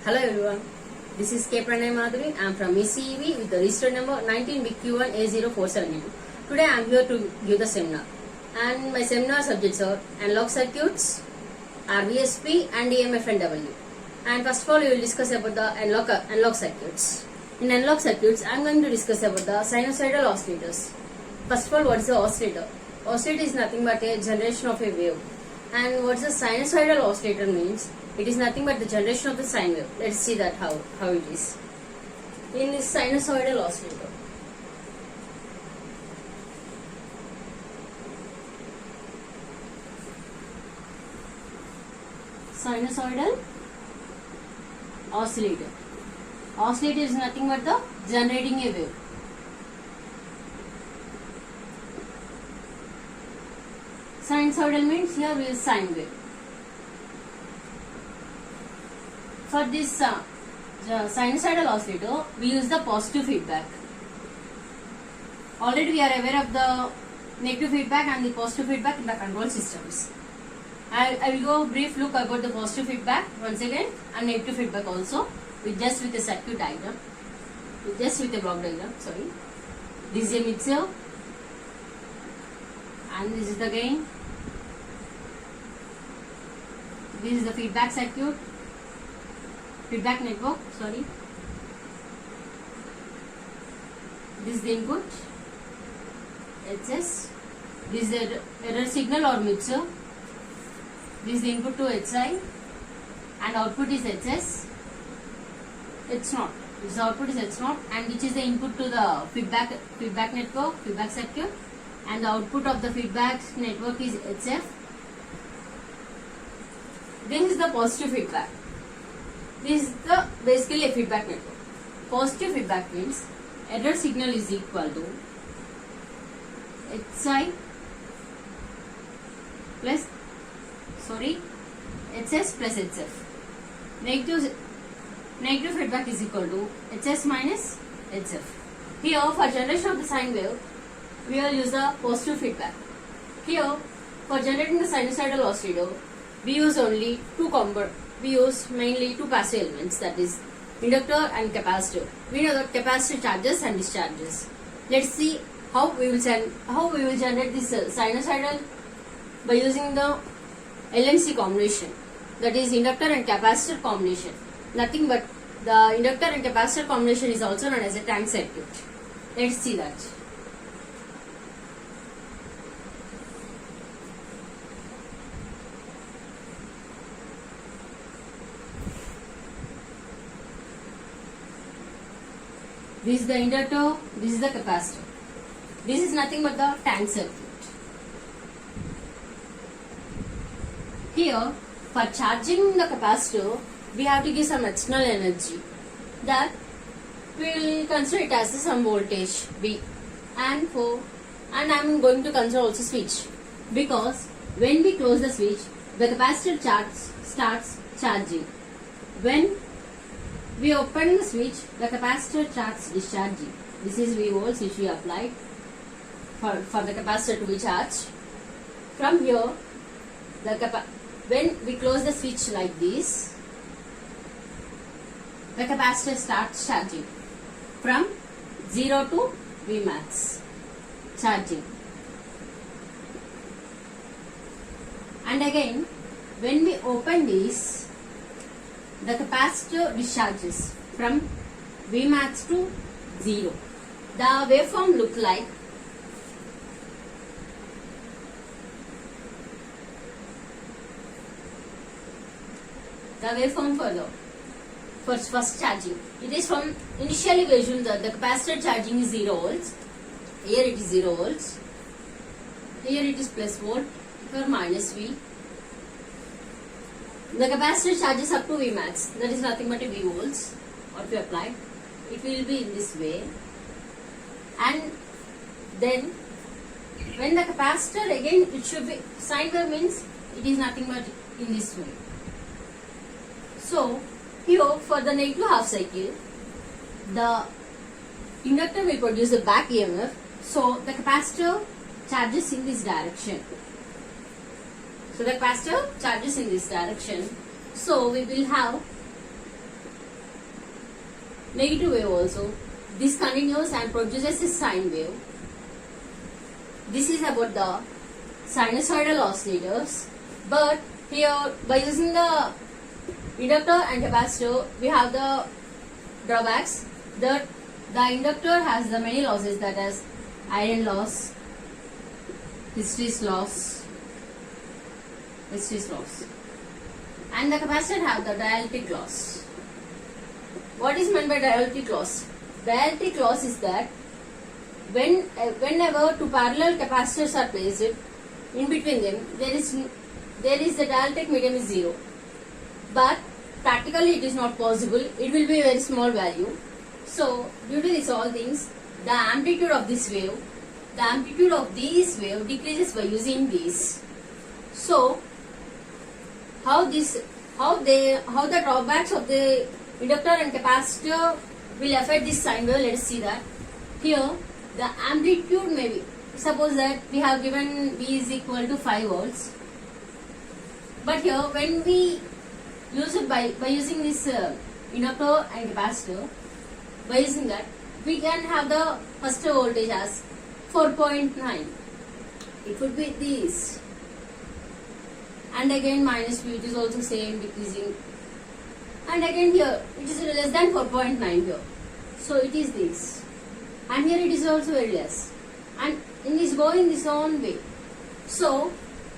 Hello everyone, this is K. Pranay Madhuri. I am from ECEV with the register number 19BQ1A0472. Today I am here to give the seminar, and my seminar subjects are analog circuits, RVSP and EMF and W. And first of all, we will discuss about the analog circuits. In analog circuits, I am going to discuss about the sinusoidal oscillators. First of all, what is the oscillator? Oscillator is nothing but a generation of a wave. And what is the sinusoidal oscillator means? It is nothing but the generation of the sine wave. Let's see that how it is. In this sinusoidal oscillator, oscillator is nothing but the generating a wave. Sinusoidal means here we use sine wave. For this sinusoidal oscillator, we use the positive feedback. Already we are aware of the negative feedback and the positive feedback in the control systems. I will go brief look about the positive feedback once again and negative feedback also with a circuit diagram, with a block diagram. Sorry, this is a mixer and this is the gain. This is the feedback circuit. Feedback network, sorry. This is the input, HS. This is the error signal or mixer. This is the input to HI and output is HS. H0. This output is H0 and which is the input to the feedback network, feedback circuit, and the output of the feedback network is HF. This is the positive feedback. This is basically a feedback network. Positive feedback means error signal is equal to HI plus HS plus HF. Negative feedback is equal to HS minus HF. Here for generation of the sine wave, we will use the positive feedback. Here for generating the sinusoidal oscillator, we use only two components. We use mainly two passive elements, that is inductor and capacitor. We know that capacitor charges and discharges. Let's see how we will generate this sinusoidal by using the LNC combination, that is inductor and capacitor combination. Nothing but the inductor and capacitor combination is also known as a tank circuit. Let's see that. This is the inductor, this is the capacitor. This is nothing but the tank circuit. Here, for charging the capacitor, we have to give some external energy. That we will consider it as some voltage V. And I am going to consider also switch, because when we close the switch, the capacitor starts charging. When we open the switch, the capacitor starts discharging. This is V volts which we applied for the capacitor to be charged. From here, when we close the switch like this, the capacitor starts charging from 0 to Vmax charging. And again, when we open this, the capacitor discharges from Vmax to 0. The waveform look like the waveform for first charging. It is from initially we assume that the capacitor charging is 0 volts. Here it is 0 volts. Here it is plus volt. Here minus V. The capacitor charges up to Vmax, that is nothing but a V volts. What we applied, it will be in this way. And then when the capacitor, again it should be sine wave, means it is nothing but in this way. So here for the negative half cycle, the inductor will produce the back EMF, so the capacitor charges in this direction. So the capacitor charges in this direction. So we will have negative wave also. This continues and produces a sine wave. This is about the sinusoidal oscillators. But here, by using the inductor and capacitor, we have the drawbacks that the inductor has the many losses, that is iron loss, hysteresis loss, and the capacitor have the dielectric loss. What is meant by dielectric loss? Dielectric loss is that whenever two parallel capacitors are placed, in between them there is the dielectric medium is zero. But practically it is not possible. It will be a very small value. So due to this all things, the amplitude of this wave, decreases by using these. So how the drawbacks of the inductor and capacitor will affect this sine wave? Let us see that. Here the amplitude may be, suppose that we have given V is equal to 5 volts. But here when we use it by using this inductor and capacitor, by using that we can have the first voltage as 4.9. It would be this. And again minus V, it is also same, decreasing. And again here it is less than 4.9 here. So it is this. And here it is also very less. And it is going this own way. So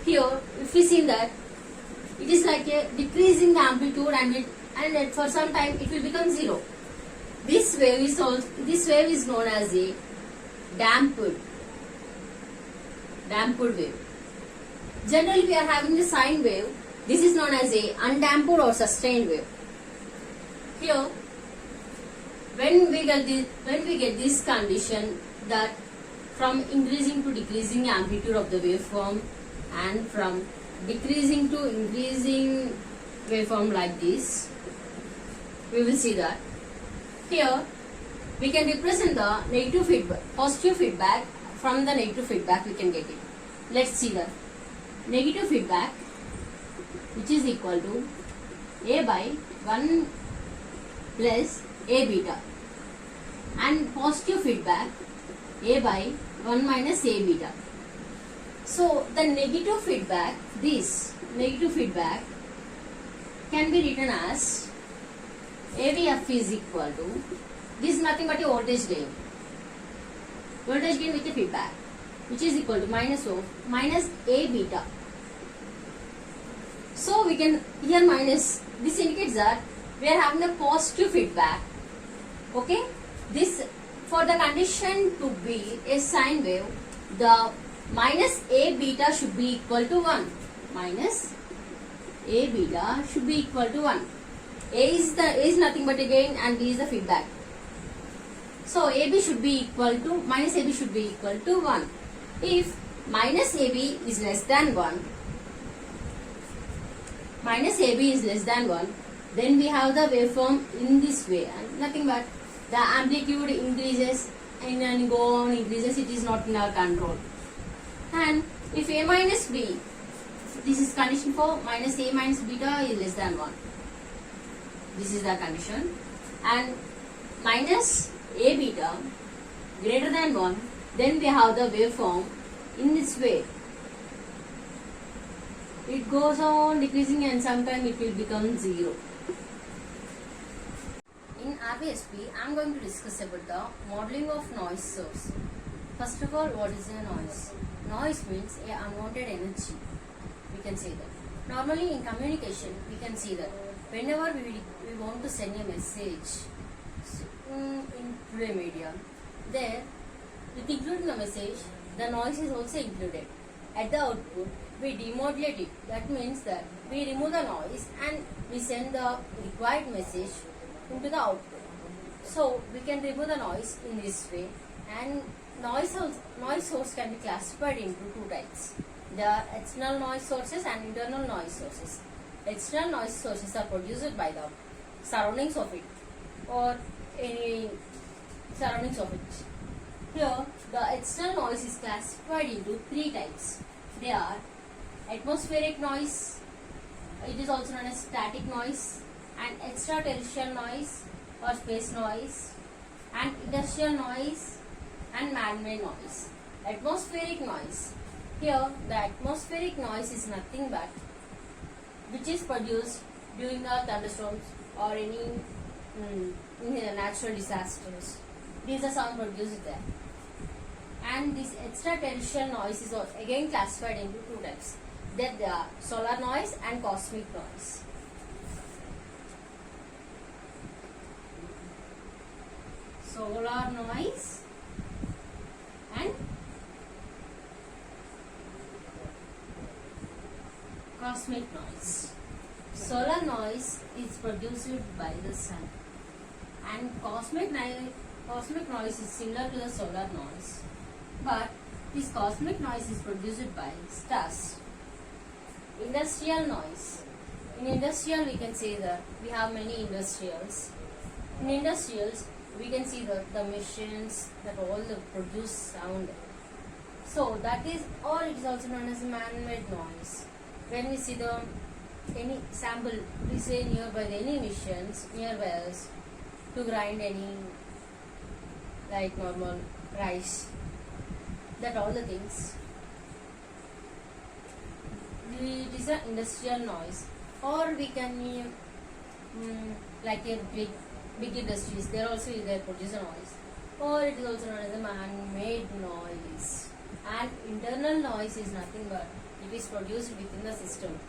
here if we see that it is like a decreasing the amplitude, and for some time it will become zero. This wave is known as a damped wave. Generally we are having the sine wave. This is known as a undamped or sustained wave. Here when we get this condition, that from increasing to decreasing amplitude of the waveform and from decreasing to increasing waveform like this, we will see that here we can represent the negative feedback, positive feedback. From the negative feedback we can get it. Let's see that. Negative feedback, which is equal to A by 1 plus A beta, and positive feedback A by 1 minus A beta. So the negative feedback, this negative feedback can be written as AVF is equal to, this is nothing but a voltage gain with the feedback, which is equal to minus A beta. So we can, here minus, this indicates that we are having a positive feedback. Okay, this, for the condition to be a sine wave, the minus A beta should be equal to 1. Minus A beta should be equal to 1. A is nothing but a gain and B is the feedback. So AB should be equal to, minus AB should be equal to 1. If minus AB is less than 1, then we have the waveform in this way, and nothing but the amplitude increases and go on increases. It is not in our control. And if A minus B, this is condition for minus A minus beta is less than 1. This is the condition. And minus A beta greater than 1, then we have the waveform in this way. It goes on decreasing and sometime it will become 0. In RBSP, I am going to discuss about the modeling of noise source. First of all, what is a noise? Noise means a unwanted energy. We can say that. Normally in communication, we can see that whenever we want to send a message in today media, there with including the message, the noise is also included. At the output, we demodulate it. That means that we remove the noise and we send the required message into the output. So we can remove the noise in this way, and noise source can be classified into two types. There are external noise sources and internal noise sources. External noise sources are produced by the surroundings of it or any surroundings of it. Here, the external noise is classified into three types. They are atmospheric noise, it is also known as static noise, and extraterrestrial noise, or space noise, and industrial noise and man-made noise. Atmospheric noise. Here the atmospheric noise is nothing but which is produced during the thunderstorms or any natural disasters. These are sound produced there. And this extraterrestrial noise is again classified into two types. That they are solar noise and cosmic noise. Solar noise and cosmic noise. Solar noise is produced by the sun, and cosmic noise is similar to the solar noise, but this cosmic noise is produced by stars. Industrial noise. In industrial, we can say that we have many industrials. In industrials, we can see that the machines that all produce sound. So that is, or it is also known as man-made noise. When we see any sample, we say nearby any machines nearby us to grind any like normal rice. That all the things. It is an industrial noise, or we can like a big industries. There also they produce a noise, or it is also known as a man-made noise. And internal noise is nothing but it is produced within the system.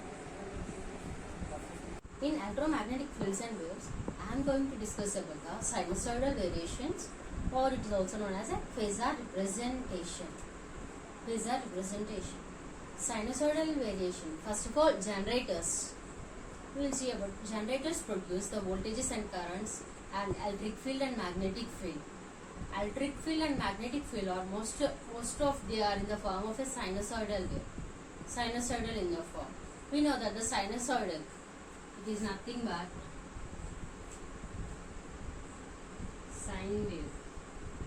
In electromagnetic fields and waves, I am going to discuss about the sinusoidal variations, or it is also known as a phasor representation. Phasor representation. Sinusoidal variation. First of all, generators. We will see about generators produce the voltages and currents and electric field and magnetic field. Electric field and magnetic field are most of they are in the form of a sinusoidal wave. Sinusoidal in the form. We know that the sinusoidal, it is nothing but sine wave.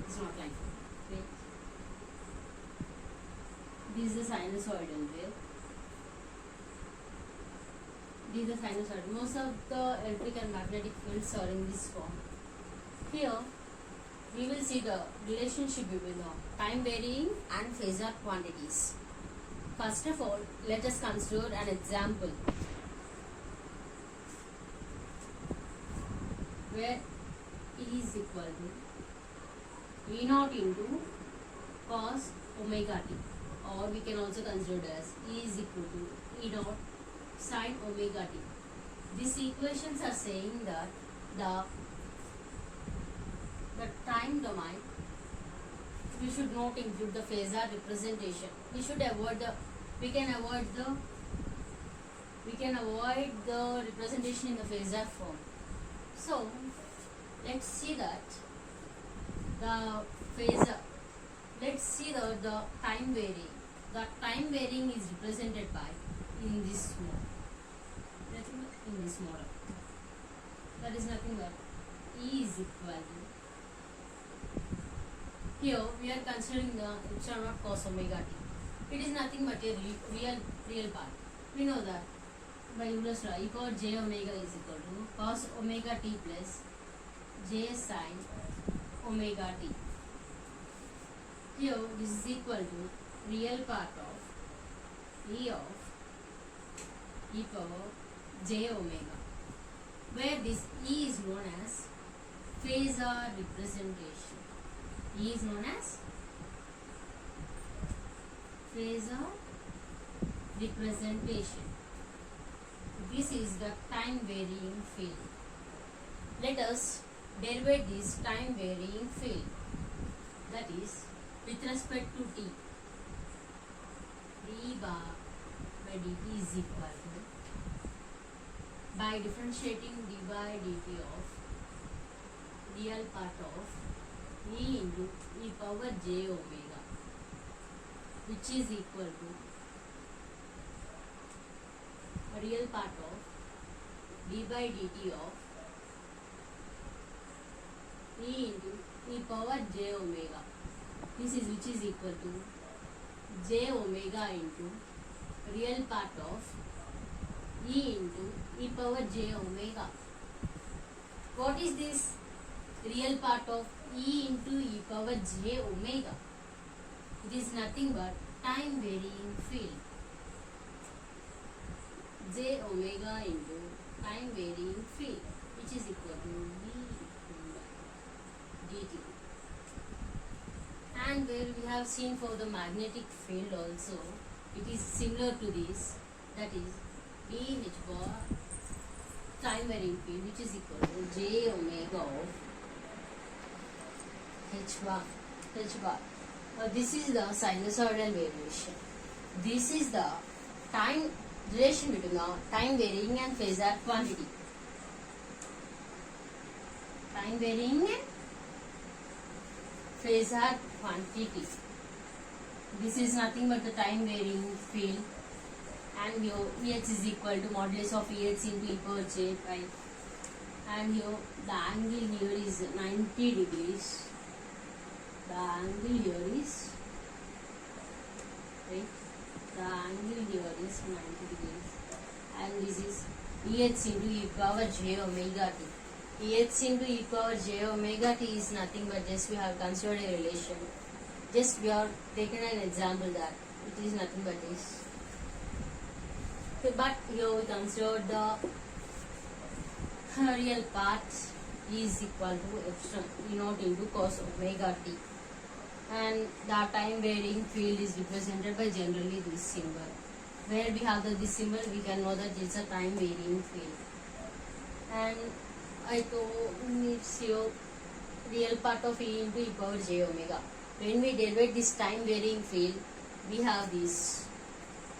It's not like that. Wait. This is a sinusoidal wave. These are sinusoidal. Most of the electric and magnetic fields are in this form. Here, we will see the relationship between the time varying and phasor quantities. First of all, let us consider an example where E is equal to E naught into cos omega t, or we can also consider as E is equal to E naught sin omega t. These equations are saying that the time domain, we should not include the phasor representation. We can avoid the representation in the phasor form. So let's see that the phasor. Let's see the time varying. The time varying is represented by in this model. In this model, that is nothing but E is equal to. Here we are considering the epsilon naught cos omega t. It is nothing but a real part. We know that by Euler's law, e power j omega is equal to cos omega t plus j sin omega t. Here this is equal to real part of E power j omega, where this E is known as phasor representation. E is known as phasor representation. This is the time varying field. Let us derive this time varying field, that is with respect to t. d bar by dt is equal to, by differentiating d by dt of real part of E into e power j omega, which is equal to real part of d by dt of E into e power j omega. This is which is equal to j omega into real part of E into e power j omega. What is this real part of E into e power j omega. It is nothing but time varying field. J omega into time varying field, which is equal to v dt. And where we have seen for the magnetic field also, it is similar to this, that is B h bar time varying field, which is equal to j omega of h bar. This is the sinusoidal variation. This is the time relation between the time varying and phasor quantity. Time varying and phasor quantity. This is nothing but the time varying field, and here Vh is equal to modulus of Vh into e power j pi, and here the angle here is 90 degrees. The angle here is right. The angle here is 90 degrees, and this is Vh into e power j omega t. Vh into e power j omega t is nothing but just we have considered a relation. Just we have taken an example that it is nothing but this. But here we consider the real part is equal to epsilon E naught into cos omega t, and the time varying field is represented by generally this symbol. Where we have this symbol, we can know that it's a time varying field. And I told it's your real part of E into e power j omega. When we derivate this time varying field, we have this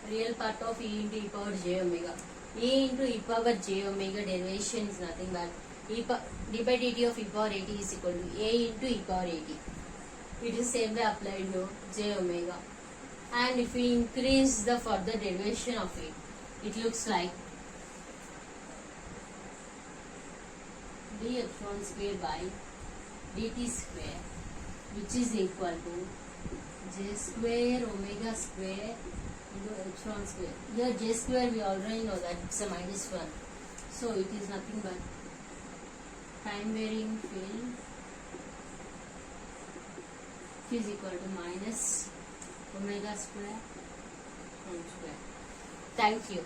real part of E into e power j omega. E into e power j omega derivation is nothing but d by dt of e power at is equal to a into e power at. It is same way applied to j omega. And if we increase the further derivation of it, it looks like d epsilon square by dt square, which is equal to j square omega square into epsilon square. Here j square we already know that it's a minus 1. So it is nothing but time varying field, which is equal to minus omega square 1 square. Thank you.